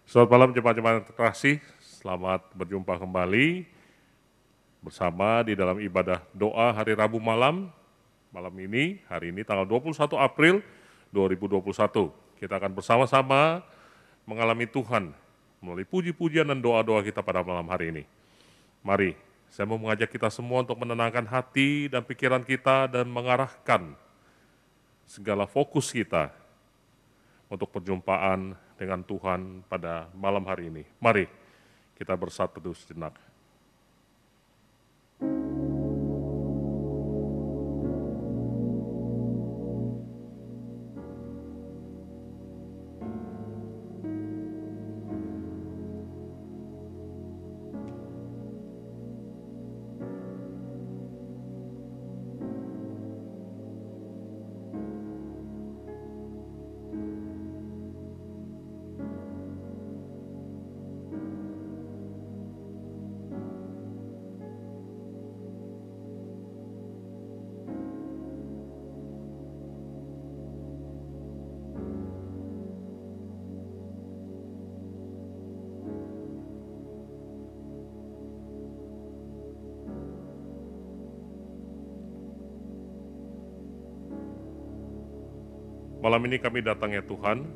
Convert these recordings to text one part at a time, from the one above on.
Selamat malam jemaat-jemaat terkasih, selamat berjumpa kembali bersama di dalam ibadah doa hari Rabu malam. Hari ini tanggal 21 April 2021. Kita akan bersama-sama mengalami Tuhan melalui puji-pujian dan doa-doa kita pada malam hari ini. Mari, saya mau mengajak kita semua untuk menenangkan hati dan pikiran kita dan mengarahkan segala fokus kita untuk perjumpaan dengan Tuhan pada malam hari ini. Mari kita bersatu sejenak. Malam ini kami datang ya Tuhan,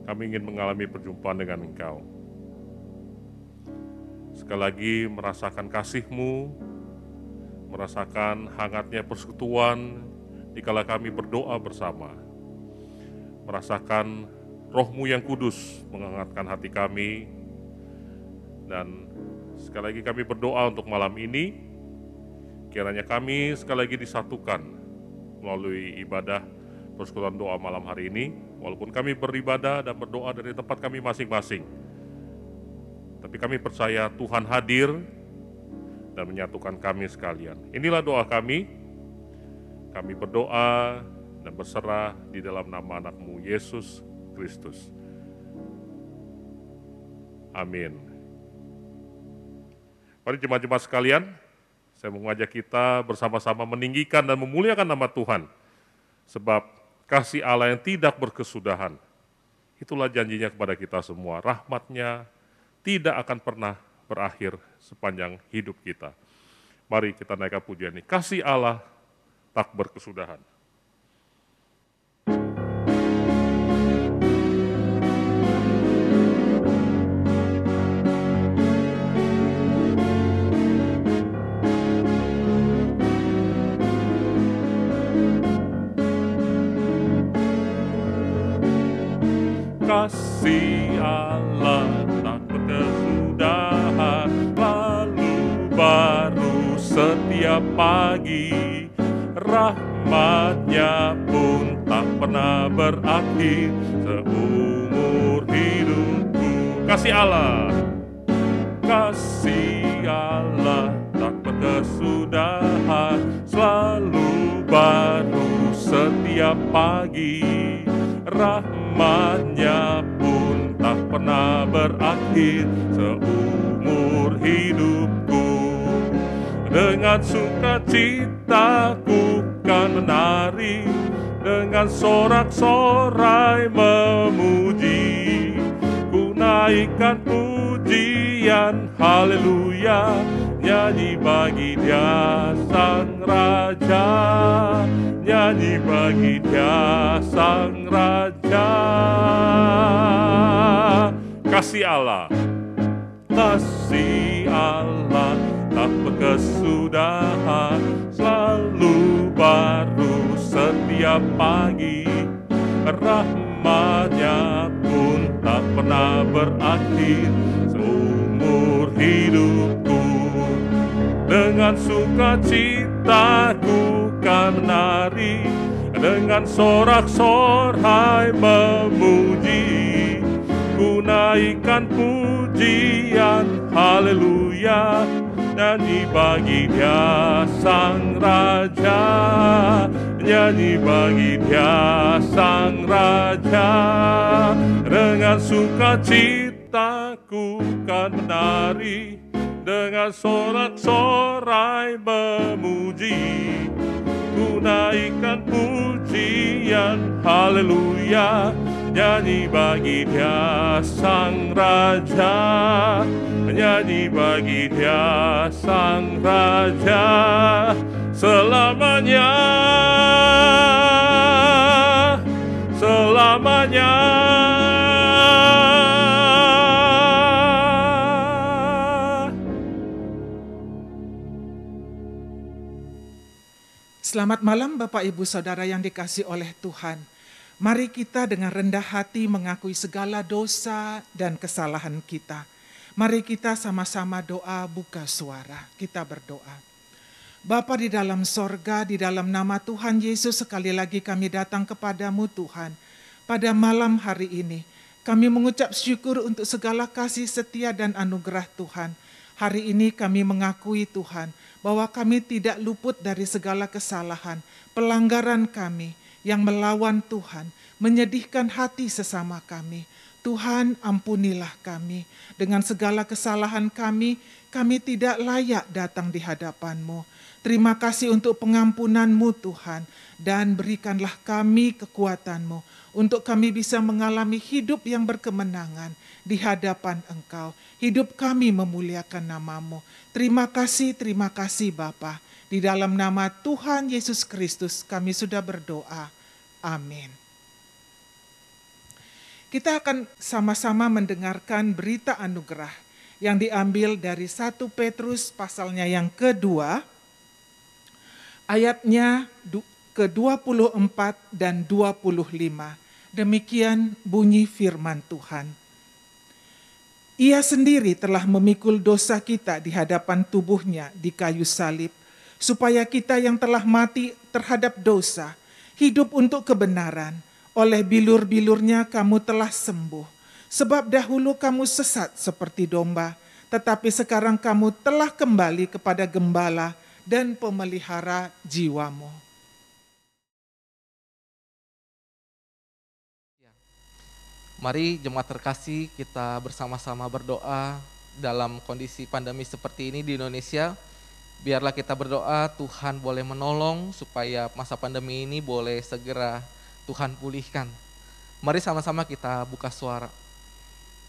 kami ingin mengalami perjumpaan dengan Engkau. Sekali lagi merasakan kasih-Mu, merasakan hangatnya persekutuan dikala kami berdoa bersama. Merasakan Roh-Mu yang kudus menghangatkan hati kami. Dan sekali lagi kami berdoa untuk malam ini, kiranya kami sekali lagi disatukan melalui ibadah persekutuan doa malam hari ini, walaupun kami beribadah dan berdoa dari tempat kami masing-masing. Tapi kami percaya Tuhan hadir dan menyatukan kami sekalian. Inilah doa kami berdoa dan berserah di dalam nama anak-Mu Yesus Kristus. Amin. Mari jemaat-jemaat sekalian, saya mengajak kita bersama-sama meninggikan dan memuliakan nama Tuhan. Sebab kasih Allah yang tidak berkesudahan, itulah janjinya kepada kita semua. Rahmat-Nya tidak akan pernah berakhir sepanjang hidup kita. Mari kita naikkan pujian ini. Kasih Allah tak berkesudahan. Kasih Allah tak berkesudahan, lalu baru setiap pagi. Rahmat-Nya pun tak pernah berakhir seumur hidupku. Kasih Allah tak berkesudahan, selalu baru setiap pagi. Rahmat-Nya pun tak pernah berakhir seumur hidupku. Dengan sukacita ku kan menari, dengan sorak-sorai memuji. Ku naikkan pujian, haleluya, nyanyi bagi Dia Sang Raja. Nyanyi bagi Dia Sang Raja. Kasih Allah tak berkesudahan, selalu baru setiap pagi. Rahmat-Nya pun tak pernah berakhir seumur hidupku. Dengan sukacita ku kan menari, dengan sorak-sorai memuji. Ku naikkan pujian, haleluya, nyanyi bagi Dia Sang Raja. Nyanyi bagi Dia Sang Raja. Dengan sukacita ku kan menari, dengan sorak-sorai memuji. Ku naikkan pujian, haleluya, nyanyi bagi Dia Sang Raja, nyanyi bagi Dia Sang Raja selamanya, selamanya. Selamat malam Bapak Ibu Saudara yang dikasihi oleh Tuhan. Mari kita dengan rendah hati mengakui segala dosa dan kesalahan kita. Mari kita sama-sama doa buka suara. Kita berdoa. Bapa di dalam sorga, di dalam nama Tuhan Yesus, sekali lagi kami datang kepadamu Tuhan. Pada malam hari ini, kami mengucap syukur untuk segala kasih setia dan anugerah Tuhan. Hari ini kami mengakui Tuhan, bahwa kami tidak luput dari segala kesalahan, pelanggaran kami yang melawan Tuhan, menyedihkan hati sesama kami. Tuhan, ampunilah kami. Dengan segala kesalahan kami tidak layak datang di hadapan-Mu. Terima kasih untuk pengampunan-Mu Tuhan, dan berikanlah kami kekuatan-Mu untuk kami bisa mengalami hidup yang berkemenangan di hadapan Engkau. Hidup kami memuliakan nama-Mu. Terima kasih Bapa. Di dalam nama Tuhan Yesus Kristus kami sudah berdoa. Amin. Kita akan sama-sama mendengarkan berita anugerah yang diambil dari 1 Petrus pasalnya yang kedua, ayatnya ke-24 dan 25. Demikian bunyi firman Tuhan. Ia sendiri telah memikul dosa kita di hadapan tubuhnya di kayu salib, supaya kita yang telah mati terhadap dosa, hidup untuk kebenaran. Oleh bilur-bilurnya kamu telah sembuh. Sebab dahulu kamu sesat seperti domba, tetapi sekarang kamu telah kembali kepada gembala dan pemelihara jiwamu. Mari jemaat terkasih, kita bersama-sama berdoa dalam kondisi pandemi seperti ini di Indonesia. Biarlah kita berdoa Tuhan boleh menolong supaya masa pandemi ini boleh segera Tuhan pulihkan. Mari sama-sama kita buka suara.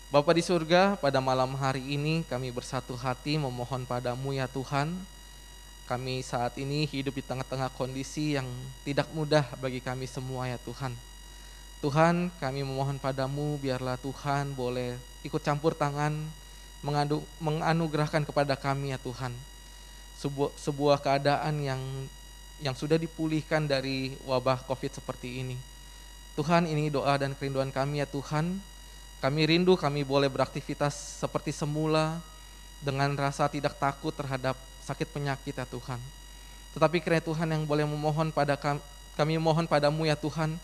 Bapa di surga, pada malam hari ini kami bersatu hati memohon padamu ya Tuhan. Kami saat ini hidup di tengah-tengah kondisi yang tidak mudah bagi kami semua ya Tuhan. Tuhan, kami memohon padamu biarlah Tuhan boleh ikut campur tangan, menganugerahkan kepada kami ya Tuhan. Sebuah keadaan yang sudah dipulihkan dari wabah COVID seperti ini. Tuhan, ini doa dan kerinduan kami ya Tuhan. Kami rindu kami boleh beraktivitas seperti semula dengan rasa tidak takut terhadap sakit penyakit ya Tuhan. Tetapi kiranya Tuhan yang boleh memohon pada kami mohon padamu ya Tuhan.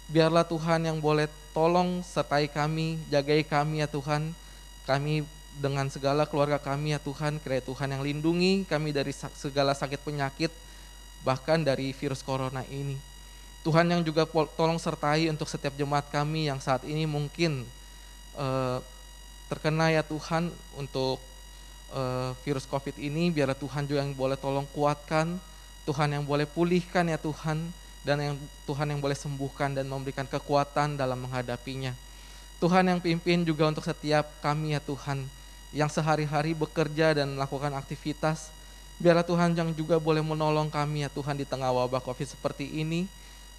Biarlah Tuhan yang boleh tolong sertai kami, jagai kami ya Tuhan. Kami dengan segala keluarga kami ya Tuhan, kiranya Tuhan yang lindungi kami dari segala sakit penyakit, bahkan dari virus corona ini. Tuhan yang juga tolong sertai untuk setiap jemaat kami yang saat ini mungkin terkena ya Tuhan untuk virus COVID ini. Biarlah Tuhan juga yang boleh tolong kuatkan, Tuhan yang boleh pulihkan ya Tuhan, dan yang Tuhan yang boleh sembuhkan dan memberikan kekuatan dalam menghadapinya. Tuhan yang pimpin juga untuk setiap kami ya Tuhan, yang sehari-hari bekerja dan melakukan aktivitas. Biarlah Tuhan yang juga boleh menolong kami ya Tuhan di tengah wabah COVID seperti ini,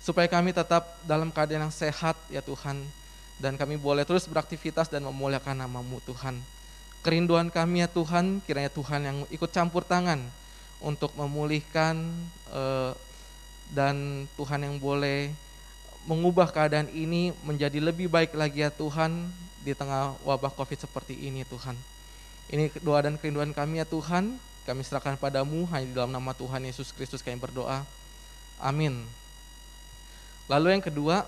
supaya kami tetap dalam keadaan yang sehat ya Tuhan, dan kami boleh terus beraktivitas dan memuliakan nama-Mu Tuhan. Kerinduan kami ya Tuhan, kiranya Tuhan yang ikut campur tangan untuk memulihkan dan Tuhan yang boleh mengubah keadaan ini menjadi lebih baik lagi ya Tuhan di tengah wabah COVID seperti ini Tuhan. Ini doa dan kerinduan kami ya Tuhan, kami serahkan padamu hanya di dalam nama Tuhan Yesus Kristus kami berdoa. Amin. Lalu yang kedua,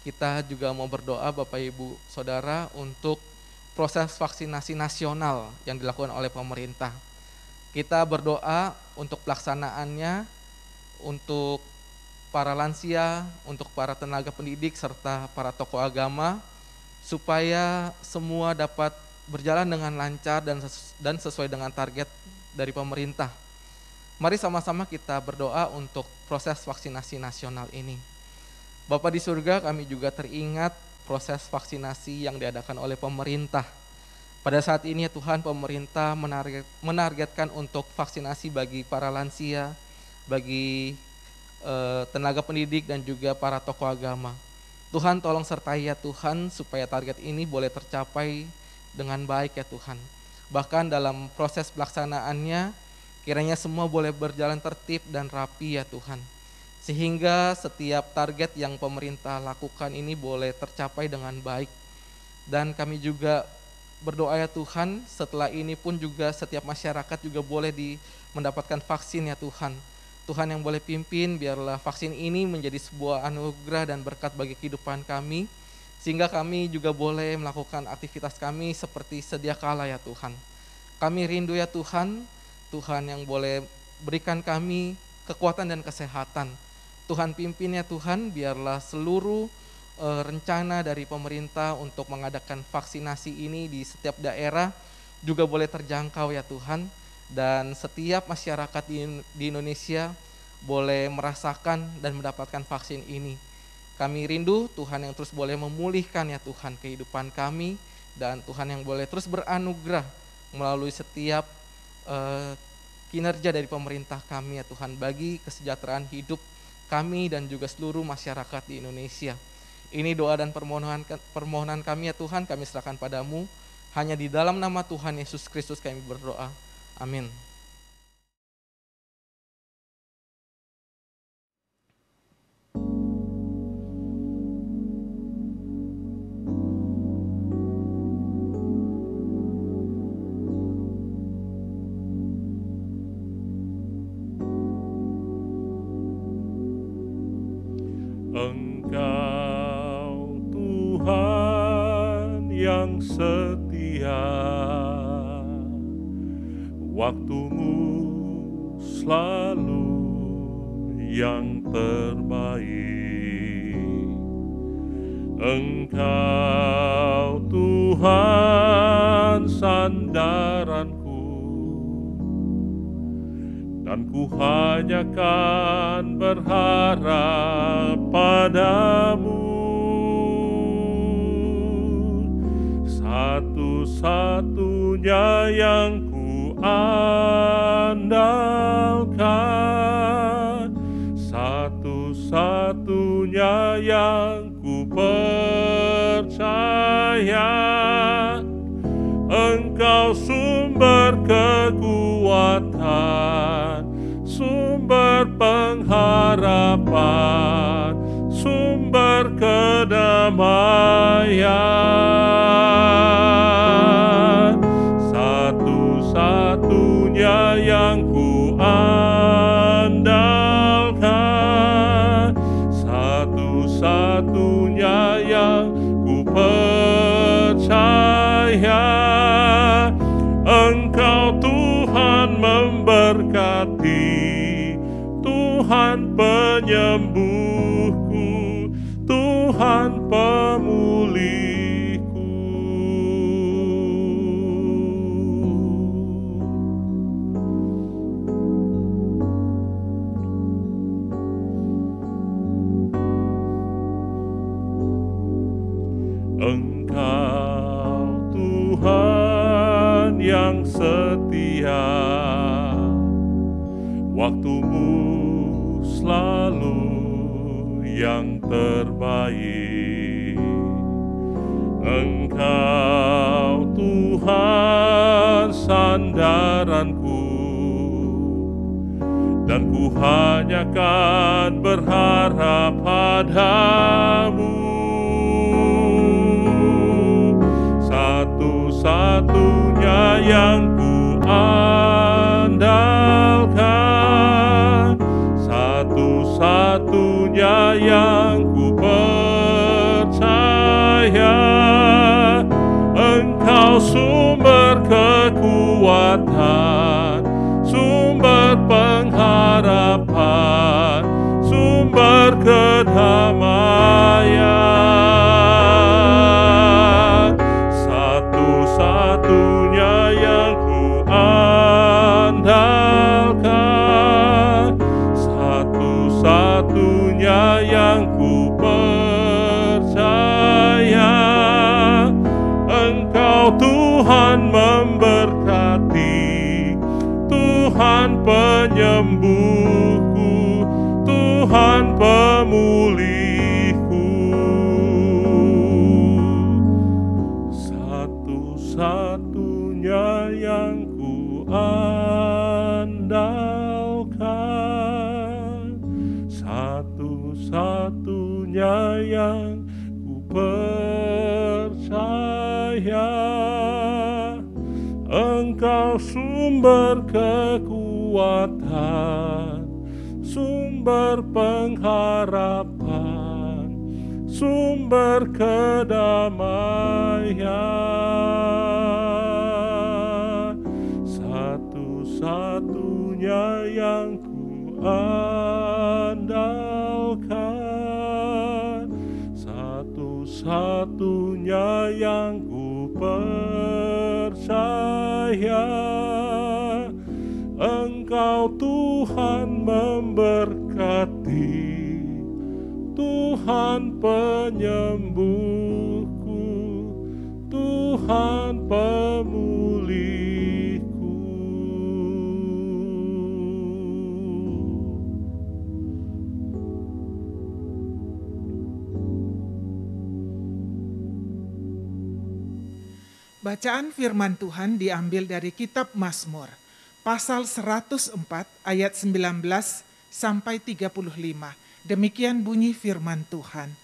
kita juga mau berdoa Bapak Ibu Saudara untuk proses vaksinasi nasional yang dilakukan oleh pemerintah. Kita berdoa untuk pelaksanaannya, untuk para lansia, untuk para tenaga pendidik, serta para tokoh agama, supaya semua dapat berjalan dengan lancar dan sesuai dengan target dari pemerintah. Mari sama-sama kita berdoa untuk proses vaksinasi nasional ini. Bapa di surga, kami juga teringat proses vaksinasi yang diadakan oleh pemerintah. Pada saat ini ya Tuhan, pemerintah menargetkan untuk vaksinasi bagi para lansia, bagi tenaga pendidik dan juga para tokoh agama. Tuhan tolong sertai ya Tuhan supaya target ini boleh tercapai dengan baik ya Tuhan. Bahkan dalam proses pelaksanaannya kiranya semua boleh berjalan tertib dan rapi ya Tuhan. Sehingga setiap target yang pemerintah lakukan ini boleh tercapai dengan baik. Dan kami juga berdoa ya Tuhan, setelah ini pun juga setiap masyarakat juga boleh mendapatkan vaksin ya Tuhan. Tuhan yang boleh pimpin, biarlah vaksin ini menjadi sebuah anugerah dan berkat bagi kehidupan kami, sehingga kami juga boleh melakukan aktivitas kami seperti sedia kala ya Tuhan. Kami rindu ya Tuhan, Tuhan yang boleh berikan kami kekuatan dan kesehatan. Tuhan pimpin ya Tuhan, biarlah seluruh rencana dari pemerintah untuk mengadakan vaksinasi ini di setiap daerah juga boleh terjangkau ya Tuhan, dan setiap masyarakat di Indonesia boleh merasakan dan mendapatkan vaksin ini. Kami rindu Tuhan yang terus boleh memulihkan ya Tuhan kehidupan kami, dan Tuhan yang boleh terus beranugerah melalui setiap kinerja dari pemerintah kami ya Tuhan, bagi kesejahteraan hidup kami dan juga seluruh masyarakat di Indonesia. Ini doa dan permohonan kami ya Tuhan, kami serahkan padamu. Hanya di dalam nama Tuhan Yesus Kristus kami berdoa. Amin. Engkau Tuhan yang setia, waktumu selalu yang terbaik. Engkau Tuhan sandaranku, dan ku hanya kan berharap padamu. Satu-satunya yang ku andalkan, satu-satunya yang ku percaya. Engkau sumber kekuatan, sumber pengharapan, sumber kedamaian. Satu-satunya yang ku andalkan, satu-satunya yang ku percaya. Engkau Tuhan memberkati, Tuhan penyembuhku, Tuhan pemulihku. Engkau Tuhan yang setia, waktumu selalu yang terbaik. Engkau Tuhan sandaranku, dan ku hanya kan berharap padamu. Satu-satunya yang ku andalkan, satu-satunya yang ku percaya. Engkau sumber kekuatan, sumber pengharapan, sumber kedamaian. Satu-satunya yang ku andalkan, satu-satunya yang ku percaya. pemulihku, satu-satunya yang ku andalkan, satu-satunya yang ku percaya. Engkau sumber kekuatan, sumber pengharapan, sumber kedamaian. Satu-satunya yang ku andalkan, satu-satunya yang ku percaya. Engkau Tuhan memberkati, Tuhan penyembuhku, Tuhan pemulihku. Bacaan firman Tuhan diambil dari kitab Mazmur, pasal 104 ayat 19 sampai 35. Demikian bunyi firman Tuhan.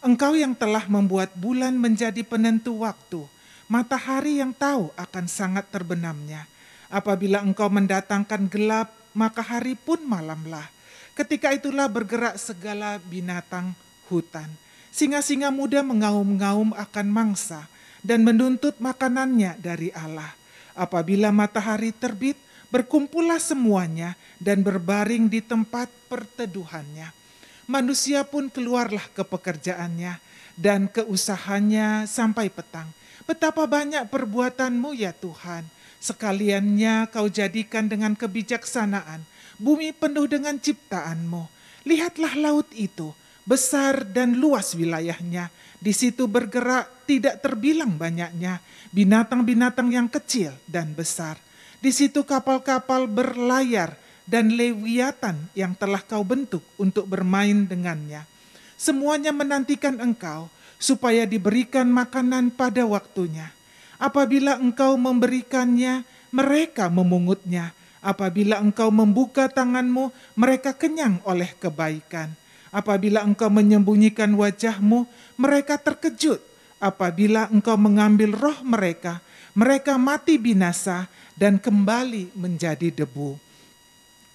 Engkau yang telah membuat bulan menjadi penentu waktu, matahari yang tahu akan sangat terbenamnya. Apabila engkau mendatangkan gelap, maka hari pun malamlah. Ketika itulah bergerak segala binatang hutan. Singa-singa muda mengaum-ngaum akan mangsa dan menuntut makanannya dari Allah. Apabila matahari terbit, berkumpullah semuanya dan berbaring di tempat perteduhannya. Manusia pun keluarlah ke pekerjaannya dan ke usahanya sampai petang. Betapa banyak perbuatanmu ya Tuhan, sekaliannya kau jadikan dengan kebijaksanaan. Bumi penuh dengan ciptaanmu. Lihatlah laut itu, besar dan luas wilayahnya. Di situ bergerak tidak terbilang banyaknya binatang-binatang yang kecil dan besar. Di situ kapal-kapal berlayar dan lewiatan yang telah kau bentuk untuk bermain dengannya. Semuanya menantikan engkau supaya diberikan makanan pada waktunya. Apabila engkau memberikannya, mereka memungutnya. Apabila engkau membuka tanganmu, mereka kenyang oleh kebaikan. Apabila engkau menyembunyikan wajahmu, mereka terkejut. Apabila engkau mengambil roh mereka, mereka mati binasa dan kembali menjadi debu.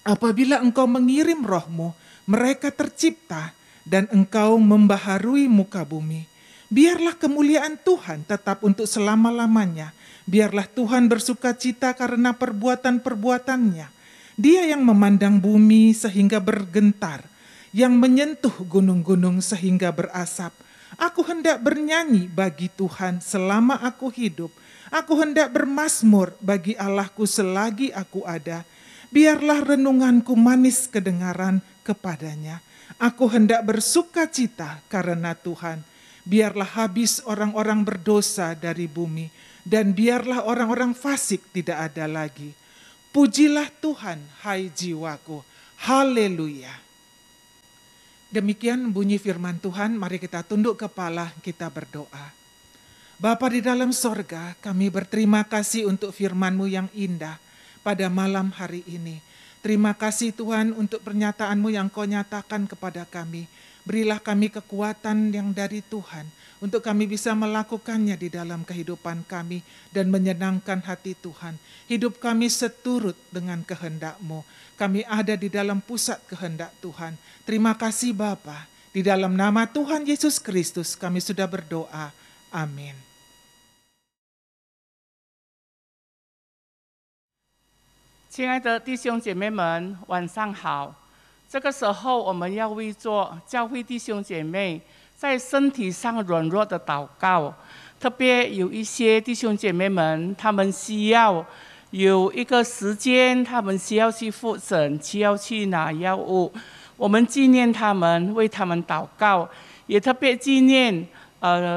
Apabila engkau mengirim rohmu, mereka tercipta dan engkau membaharui muka bumi. Biarlah kemuliaan Tuhan tetap untuk selama-lamanya. Biarlah Tuhan bersukacita karena perbuatan-perbuatannya. Dia yang memandang bumi sehingga bergentar, yang menyentuh gunung-gunung sehingga berasap. Aku hendak bernyanyi bagi Tuhan selama aku hidup. Aku hendak bermazmur bagi Allahku selagi aku ada. Biarlah renunganku manis kedengaran kepadanya. Aku hendak bersukacita karena Tuhan. Biarlah habis orang-orang berdosa dari bumi, dan biarlah orang-orang fasik tidak ada lagi. Pujilah Tuhan, hai jiwaku. Haleluya. Demikian bunyi firman Tuhan, mari kita tunduk kepala, kita berdoa. Bapa di dalam sorga, kami berterima kasih untuk firman-Mu yang indah pada malam hari ini. Terima kasih Tuhan untuk pernyataan-Mu yang Kau nyatakan kepada kami. Berilah kami kekuatan yang dari Tuhan untuk kami bisa melakukannya di dalam kehidupan kami dan menyenangkan hati Tuhan. Hidup kami seturut dengan kehendak-Mu. Kami ada di dalam pusat kehendak Tuhan. Terima kasih Bapa. Di dalam nama Tuhan Yesus Kristus kami sudah berdoa. Amin. 亲爱的弟兄姐妹们，晚上好。这个时候，我们要为做教会弟兄姐妹在身体上软弱的祷告。特别有一些弟兄姐妹们，他们需要有一个时间，他们需要去复诊，需要去拿药物。我们纪念他们，为他们祷告，也特别纪念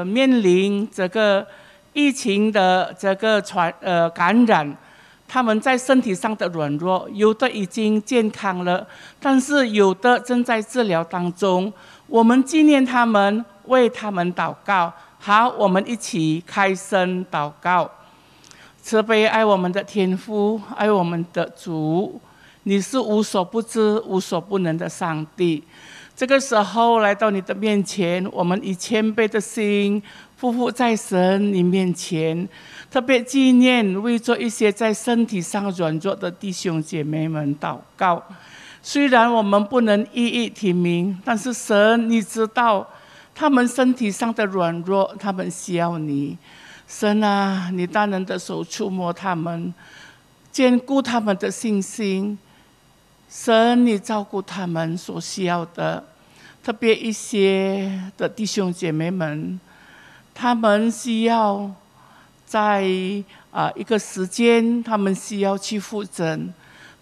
面临这个疫情的这个感染。他们在身体上的软弱，有的已经健康了，但是有的正在治疗当中。我们纪念他们，为他们祷告。好，我们一起开声祷告。慈悲爱我们的天父，爱我们的主，你是无所不知、无所不能的上帝。这个时候来到你的面前，我们以谦卑的心匍匐在神你面前，特别纪念为做一些在身体上软弱的弟兄姐妹们祷告。虽然我们不能一一提名，但是神你知道他们身体上的软弱，他们需要你。神啊，你大能的手触摸他们，坚固他们的信心。神，你照顾他们所需要的，特别一些的弟兄姐妹们，他们需要在一个时间，他们需要去复诊，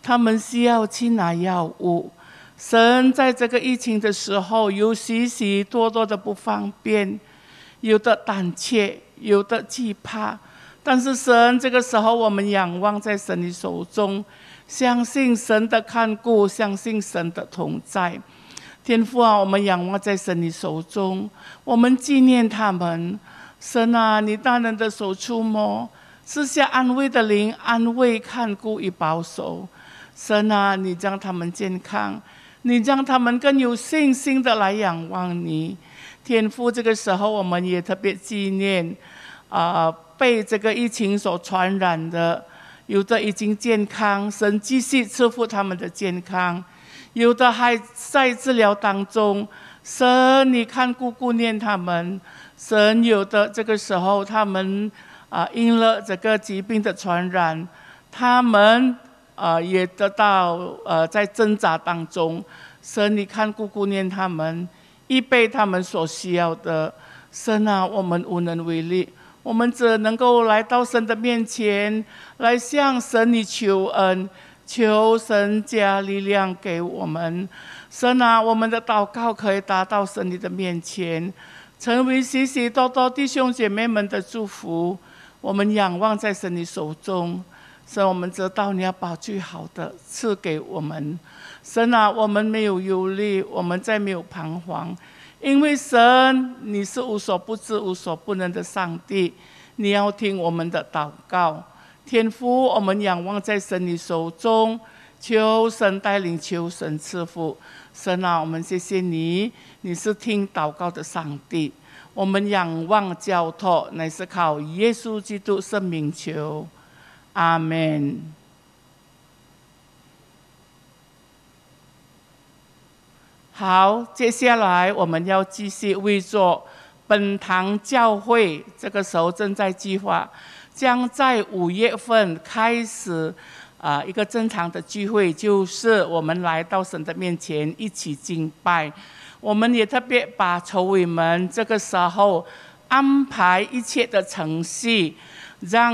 他们需要去拿药物。神在这个疫情的时候，有许许多多的不方便，有的胆怯，有的惧怕，但是神，这个时候我们仰望在神的手中，相信神的看顾，相信神的同在。天父啊，我们仰望在神的手中，我们纪念他们。神啊，你大能的手触摸，赐下安慰的灵，安慰、看顾与保守。神啊，你将他们健康，你让他们更有信心的来仰望你。天父，这个时候我们也特别纪念被这个疫情所传染的，有的已经健康，神继续赐福他们的健康；有的还在治疗当中，神你看顾念他们。神，有的这个时候他们因了这个疾病的传染，他们也得到在挣扎当中。神，你看顾念他们，预备他们所需要的。神啊，我们无能为力，我们只能够来到神的面前，来向神你求恩，求神加力量给我们。神啊，我们的祷告可以达到神你的面前，成为许许多多弟兄姐妹们的祝福。我们仰望在神你手中，神，我们知道你要把最好的赐给我们。神啊，我们没有忧虑，我们再没有彷徨，因为神你是无所不知、无所不能的上帝，你要听我们的祷告。天父，我们仰望在神你手中，求神带领，求神赐福。神啊，我们谢谢你，你是听祷告的上帝。我们仰望交托，乃是靠耶稣基督圣名求，阿们。好，接下来我们要继续为着本堂教会，这个时候正在计划，将在5月份开始一个正常的聚会，就是我们来到神的面前一起敬拜。我们也特别把筹委们这个时候安排一切的程序，让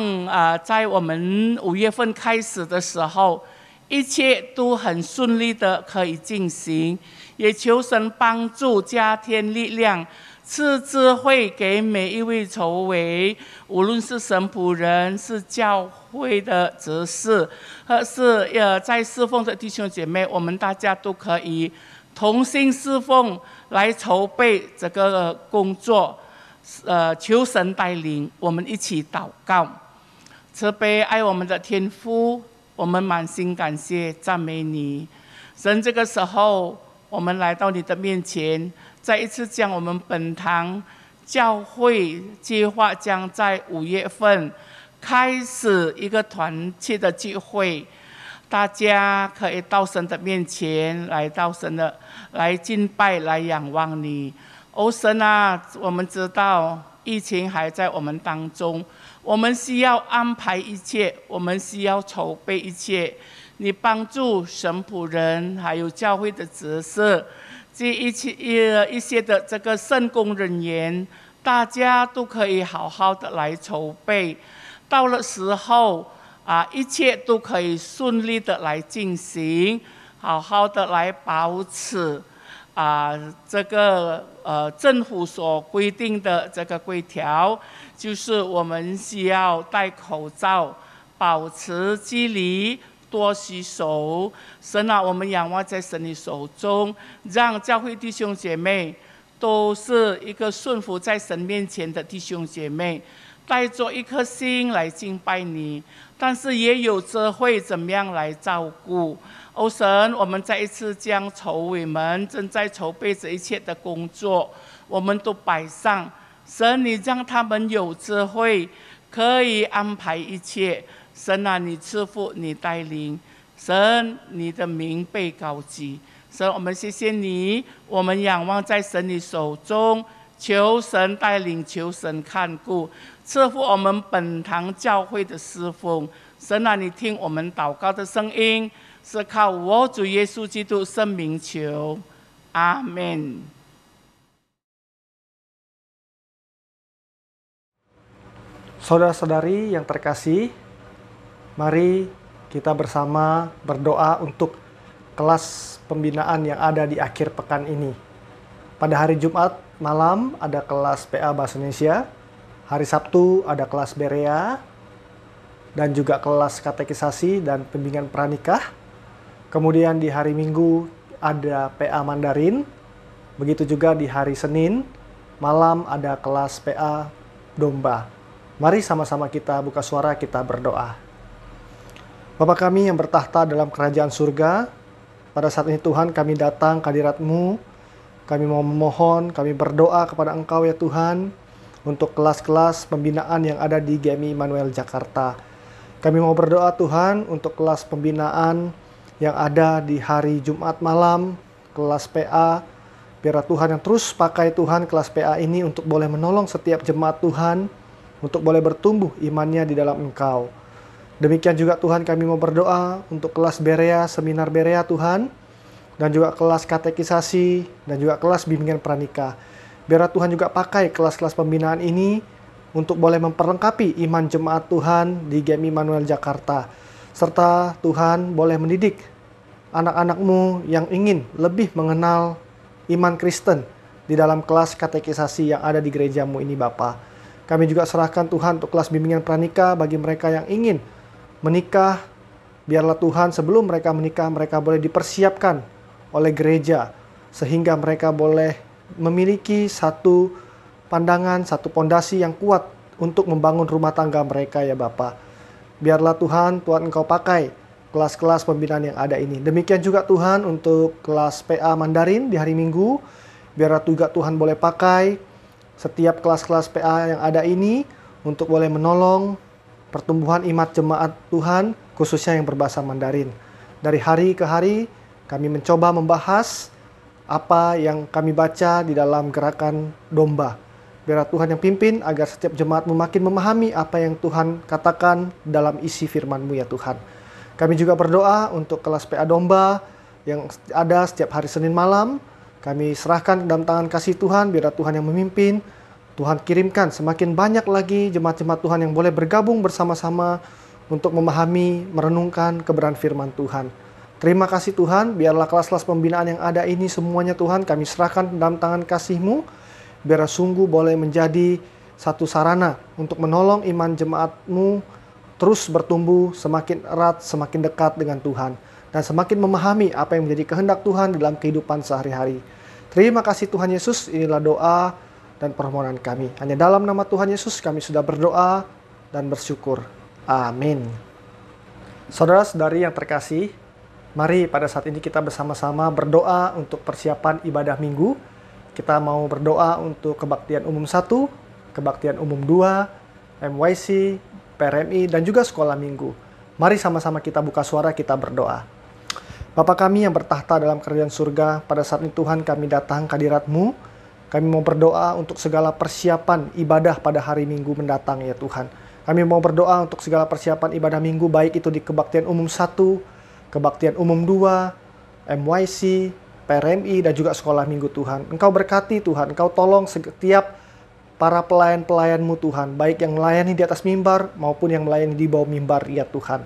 在我们5月份开始的时候，一切都很顺利的可以进行。也求神帮助，加添力量，赐智慧给每一位筹委，无论是神仆人，是教会的执事，或是在侍奉的弟兄姐妹，我们大家都可以同心侍奉，来筹备这个工作。求神带领，我们一起祷告。慈悲爱我们的天父，我们满心感谢赞美你。神，这个时候我们来到你的面前，再一次将我们本堂教会计划将在5月份开始一个团契的聚会，大家可以到神的面前，来到神的来敬拜，来仰望你。神啊，我们知道疫情还在我们当中，我们需要安排一切，我们需要筹备一切。你帮助神仆人，还有教会的执事，这一些的这个圣工人员，大家都可以好好的来筹备。到了时候一切都可以顺利的来进行，好好的来保持这个政府所规定的这个规条，就是我们需要戴口罩，保持距离，多洗手。神啊，我们仰望在神的手中，让教会弟兄姐妹都是一个顺服在神面前的弟兄姐妹，带着一颗心来敬拜你，但是也有智慧怎么样来照顾。哦，神，我们再一次将筹委们正在筹备这一切的工作，我们都摆上。神，你让他们有智慧，可以安排一切。神啊，你赐福，你带领。神，你的名被高举。神，我们谢谢你，我们仰望在神的手中，求神带领，求神看顾，赐福我们本堂教会的侍奉。神啊，你听我们祷告的声音，是靠我主耶稣基督圣名求，阿们。Saudara-saudari yang terkasih, mari kita bersama berdoa untuk kelas pembinaan yang ada di akhir pekan ini. Pada hari Jumat malam ada kelas PA Bahasa Indonesia, hari Sabtu ada kelas Berea, dan juga kelas katekisasi dan pembimbingan pranikah. Kemudian di hari Minggu ada PA Mandarin, begitu juga di hari Senin malam ada kelas PA Domba. Mari sama-sama kita buka suara, kita berdoa. Bapa kami yang bertahta dalam kerajaan surga, pada saat ini Tuhan kami datang ke hadirat-Mu, kami mau memohon, kami berdoa kepada Engkau ya Tuhan, untuk kelas-kelas pembinaan yang ada di GMI Immanuel Jakarta. Kami mau berdoa Tuhan untuk kelas pembinaan yang ada di hari Jumat malam, kelas PA, biar Tuhan yang terus pakai Tuhan kelas PA ini untuk boleh menolong setiap jemaat Tuhan, untuk boleh bertumbuh imannya di dalam Engkau. Demikian juga Tuhan kami mau berdoa untuk kelas Berea, seminar Berea Tuhan, dan juga kelas katekisasi, dan juga kelas bimbingan pranikah. Biar Tuhan juga pakai kelas-kelas pembinaan ini untuk boleh memperlengkapi iman jemaat Tuhan di GMI Immanuel Jakarta. Serta Tuhan boleh mendidik anak-anak-Mu yang ingin lebih mengenal iman Kristen di dalam kelas katekisasi yang ada di gereja-Mu ini Bapa. Kami juga serahkan Tuhan untuk kelas bimbingan pranikah bagi mereka yang ingin menikah. Biarlah Tuhan sebelum mereka menikah, mereka boleh dipersiapkan oleh gereja, sehingga mereka boleh memiliki satu pandangan, satu pondasi yang kuat untuk membangun rumah tangga mereka ya Bapa. Biarlah Tuhan Engkau pakai kelas-kelas pembinaan yang ada ini. Demikian juga Tuhan untuk kelas PA Mandarin di hari Minggu. Biarlah juga Tuhan boleh pakai setiap kelas-kelas PA yang ada ini untuk boleh menolong pertumbuhan iman jemaat Tuhan, khususnya yang berbahasa Mandarin. Dari hari ke hari, kami mencoba membahas apa yang kami baca di dalam gerakan domba. Biar Tuhan yang pimpin agar setiap jemaat makin memahami apa yang Tuhan katakan dalam isi firman-Mu ya Tuhan. Kami juga berdoa untuk kelas PA domba yang ada setiap hari Senin malam. Kami serahkan dalam tangan kasih Tuhan, biar Tuhan yang memimpin. Tuhan kirimkan semakin banyak lagi jemaat-jemaat Tuhan yang boleh bergabung bersama-sama untuk memahami, merenungkan kebenaran firman Tuhan. Terima kasih Tuhan, biarlah kelas-kelas pembinaan yang ada ini semuanya Tuhan kami serahkan dalam tangan kasih-Mu. Biar sungguh boleh menjadi satu sarana untuk menolong iman jemaat-Mu terus bertumbuh semakin erat, semakin dekat dengan Tuhan. Dan semakin memahami apa yang menjadi kehendak Tuhan dalam kehidupan sehari-hari. Terima kasih Tuhan Yesus, inilah doa dan permohonan kami. Hanya dalam nama Tuhan Yesus kami sudah berdoa dan bersyukur. Amin. Saudara-saudari yang terkasih, mari pada saat ini kita bersama-sama berdoa untuk persiapan ibadah minggu. Kita mau berdoa untuk kebaktian umum 1, kebaktian umum 2, MYC, PRMI, dan juga sekolah minggu. Mari sama-sama kita buka suara, kita berdoa. Bapa kami yang bertahta dalam kerajaan surga, pada saat ini Tuhan kami datang ke hadirat-Mu. Kami mau berdoa untuk segala persiapan ibadah pada hari Minggu mendatang ya Tuhan. Kami mau berdoa untuk segala persiapan ibadah Minggu, baik itu di kebaktian umum 1, kebaktian umum 2, MYC, PRMI, dan juga sekolah Minggu Tuhan. Engkau berkati Tuhan, Engkau tolong setiap para pelayan-pelayan-Mu Tuhan, baik yang melayani di atas mimbar maupun yang melayani di bawah mimbar ya Tuhan.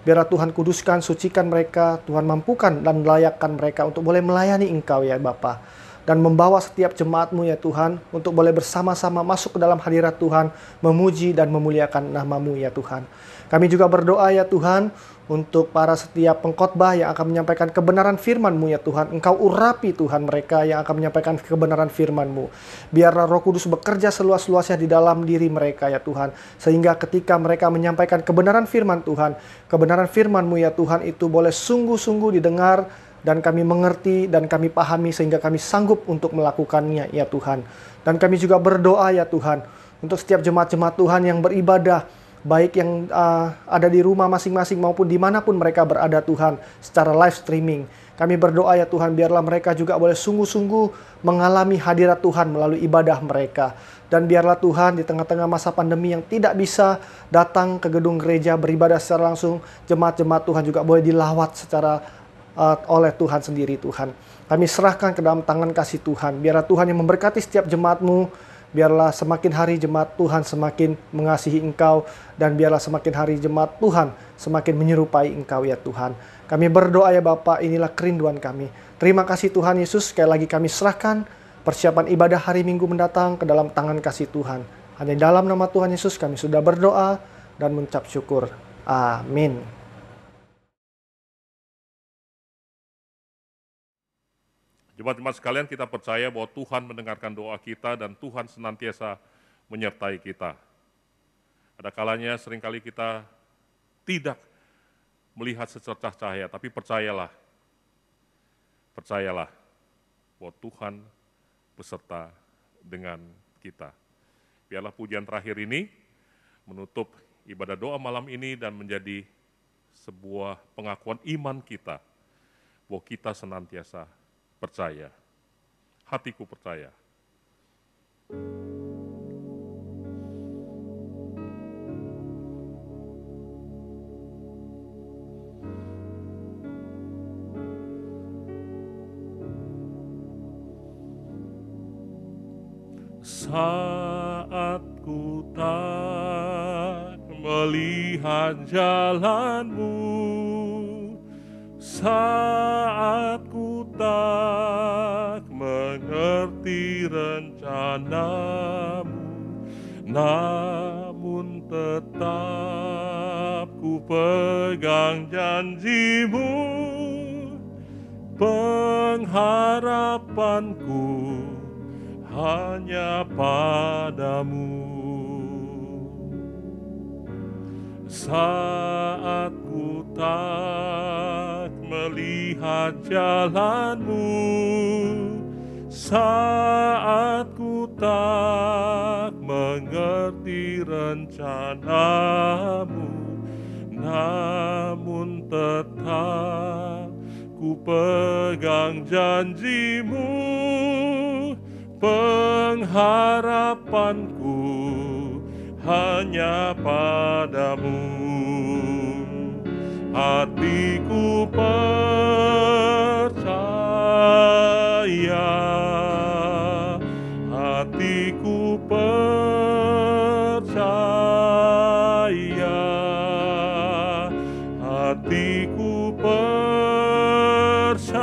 Biarlah Tuhan kuduskan, sucikan mereka, Tuhan mampukan dan melayakkan mereka untuk boleh melayani Engkau ya Bapa. dan membawa setiap jemaat-Mu ya Tuhan, untuk boleh bersama-sama masuk ke dalam hadirat Tuhan, memuji dan memuliakan nama-Mu ya Tuhan. Kami juga berdoa ya Tuhan, untuk para setiap pengkhotbah yang akan menyampaikan kebenaran firman-Mu ya Tuhan. Engkau urapi Tuhan mereka yang akan menyampaikan kebenaran firman-Mu. Biarlah Roh Kudus bekerja seluas-luasnya di dalam diri mereka ya Tuhan. Sehingga ketika mereka menyampaikan kebenaran firman Tuhan, kebenaran firman-Mu ya Tuhan itu boleh sungguh-sungguh didengar dan kami mengerti dan kami pahami sehingga kami sanggup untuk melakukannya ya Tuhan. Dan kami juga berdoa ya Tuhan untuk setiap jemaat-jemaat Tuhan yang beribadah, baik yang ada di rumah masing-masing maupun dimanapun mereka berada Tuhan, secara live streaming. Kami berdoa ya Tuhan, biarlah mereka juga boleh sungguh-sungguh mengalami hadirat Tuhan melalui ibadah mereka. Dan biarlah Tuhan di tengah-tengah masa pandemi yang tidak bisa datang ke gedung gereja beribadah secara langsung, jemaat-jemaat Tuhan juga boleh dilawat secara oleh Tuhan sendiri Tuhan. Kami serahkan ke dalam tangan kasih Tuhan. Biarlah Tuhan yang memberkati setiap jemaat-Mu. Biarlah semakin hari jemaat Tuhan semakin mengasihi Engkau, dan biarlah semakin hari jemaat Tuhan semakin menyerupai Engkau ya Tuhan. Kami berdoa ya Bapa, inilah kerinduan kami. Terima kasih Tuhan Yesus, sekali lagi kami serahkan persiapan ibadah hari Minggu mendatang ke dalam tangan kasih Tuhan. Hanya dalam nama Tuhan Yesus kami sudah berdoa dan mengucap syukur. Amin. Jemaat-jemaat sekalian, kita percaya bahwa Tuhan mendengarkan doa kita dan Tuhan senantiasa menyertai kita. Ada kalanya seringkali kita tidak melihat secercah cahaya, tapi percayalah bahwa Tuhan beserta dengan kita. Biarlah pujian terakhir ini menutup ibadah doa malam ini dan menjadi sebuah pengakuan iman kita bahwa kita senantiasa percaya. Hatiku percaya. Saat ku tak melihat jalanmu, saat ku tak mengerti rencanamu, namun tetap ku pegang janjimu, pengharapanku hanya padamu. Saat ku tak melihat jalanmu, saat ku tak mengerti rencanamu, namun tetap ku pegang janjimu, pengharapanku hanya padamu. Hatiku percaya, hatiku percaya, hatiku percaya,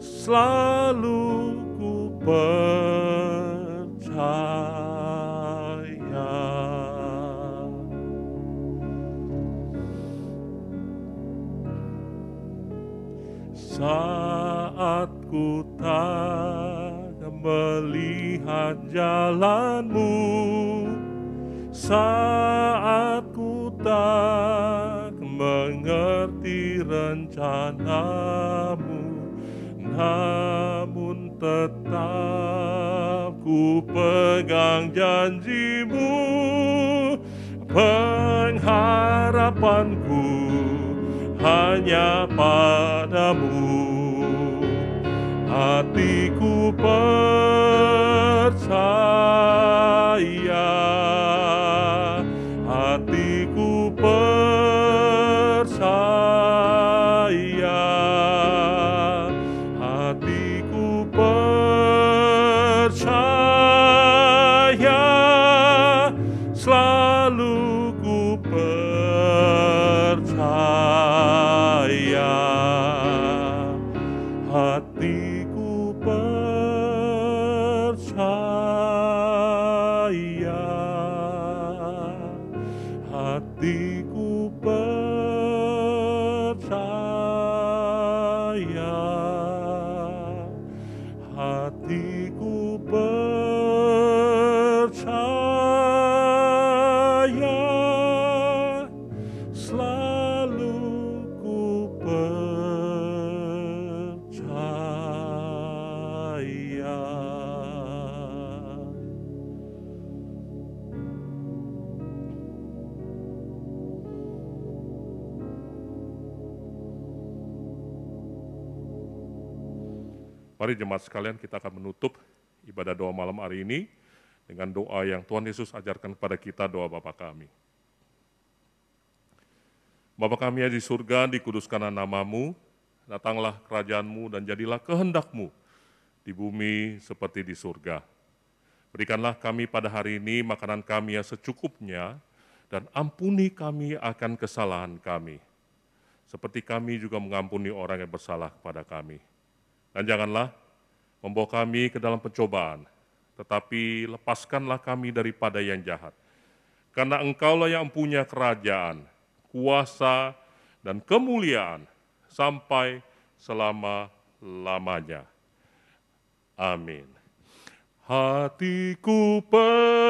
selalu ku percaya. Saat ku tak melihat jalanmu, saat ku tak mengerti rencanamu, namun tetap ku pegang janjimu, pengharapanku hanya padamu. Hatiku percaya, hatiku percaya, hatiku percaya, selalu ku percaya. Mari jemaat sekalian, kita akan menutup ibadah doa malam hari ini dengan doa yang Tuhan Yesus ajarkan kepada kita, doa Bapa kami. Bapa kami yang di surga, dikuduskanlah namamu, datanglah kerajaan-Mu dan jadilah kehendak-Mu di bumi seperti di surga. Berikanlah kami pada hari ini makanan kami yang secukupnya, dan ampuni kami akan kesalahan kami, seperti kami juga mengampuni orang yang bersalah kepada kami. Dan janganlah membawa kami ke dalam pencobaan, tetapi lepaskanlah kami daripada yang jahat. Karena Engkaulah yang punya kerajaan, kuasa, dan kemuliaan sampai selama-lamanya. Amin. Hatiku percaya